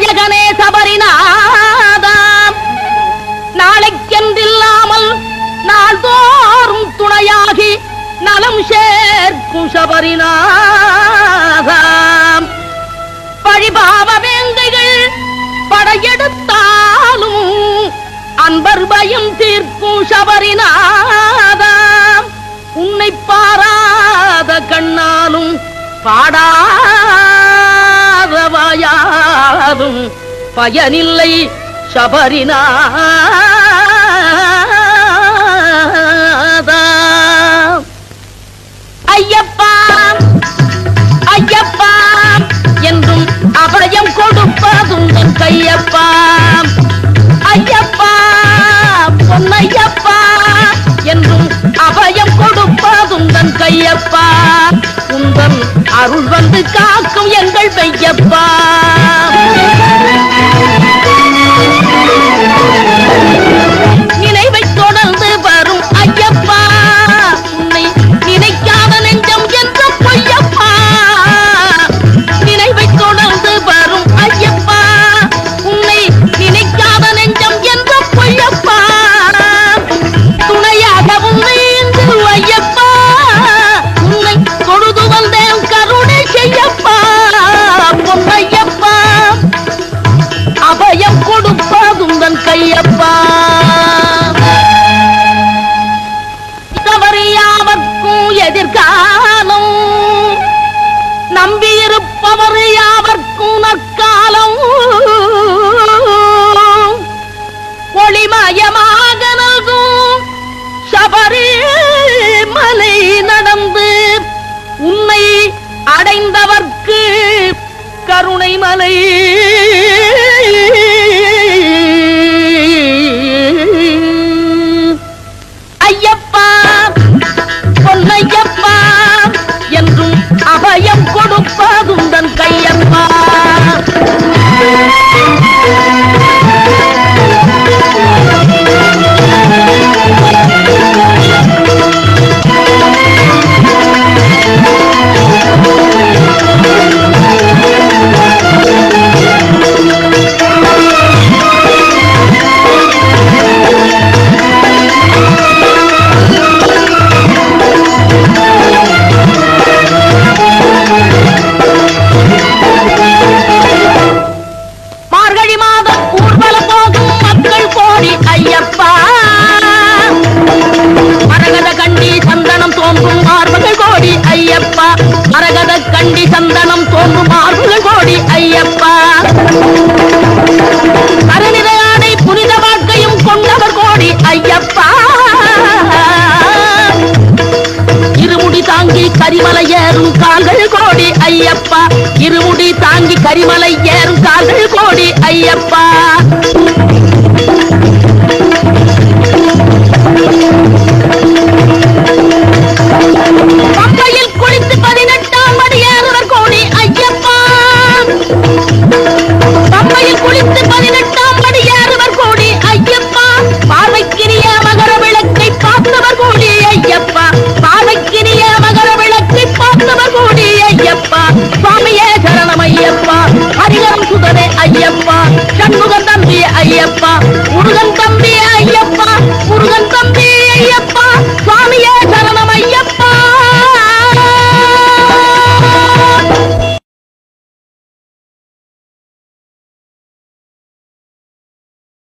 நாயகனே சபரிநாதாம் நாளைக்கென்றில்லாமல் நாள்தோறும் துணையாகி நலம் சேர்க்கும் சபரிநாதாம் பழிபாவ வேங்கைகள் படையெடுத்தாலும் அன்பர் பயம் தீர்க்கும் சபரிநாதாம் உன்னை பாராத கண்ணாலும் பாடாத வாயாலும் பயனில்லை சபரிநாதா ஐயப்பா ஐயப்பா என்றும் அபயம் கொடுப்பதும் கையப்பா ஐயப்பா பொன்னையப்பா என்றும் அபயம் கொடுப்பதும் தன் கையப்பா உந்தன் அருள் வந்து காக்கும் எங்கள் மெய்யப்பா நினைவை தொடர்ந்து வரும் ஐயப்பா உன்னை நினைக்காத நெஞ்சம் என்ற பொய்யப்பா நினைவை தொடர்ந்து வரும் ஐயப்பா உன்னை நினைக்காத நெஞ்சம் என்ற பொய்யப்பா துணையாக உன்னை இன்று ஐயப்பா உன்னை தொழுது வந்தேன் கருணை செய்யப்பா பொன்னையப்பா அபயம் கொடுப்பதும் தன் கையப்பா யாவர்க்கும் எதிர்காலம் நம்பியிருப்பவர் யாவர்க்கும் நற்காலம் ஒளிமயமாக நல்கும் சபரிமலை நடந்து உன்னை அடைந்தவர்க்கு கருணை மலை ஐயப்பா பொன்னையப்பா என்றும் அபயம் கொடுப்பதும் தன் கையப்பா மரகத கண்டி சந்தனம் தோன்றும் மார்புகள் கோடி ஐயப்பா கருநிலையானை புனித வாழ்க்கையும் கொண்டவர் கோடி ஐயப்பா இருமுடி தாங்கி கரிமலை ஏறும் கால்கள் கோடி ஐயப்பா இருமுடி தாங்கி கரிமலை ஏறும் கால்கள் கோடி ஐயப்பா பம்பையில் குளித்து 18ஆம் படி ஏறுவர் கோடி ஐயப்பா பம்பையில் குளித்து 18ஆம் படி ஏறுவர் கோடி ஐயப்பா பாவைக்கினிய மகர விளக்கை பார்த்தவர் கோடி ஐயப்பா பாவைக்கினிய மகர விளக்கை பார்த்தவர் கோடி ஐயப்பா சுவாமியே சரணம் ஐயப்பா ஹரிகரம் சுதனே ஐயப்பா சண்முகன் தம்பி ஐயப்பா முருகன் தம்பி ஐயப்பா முருகன் தம்பி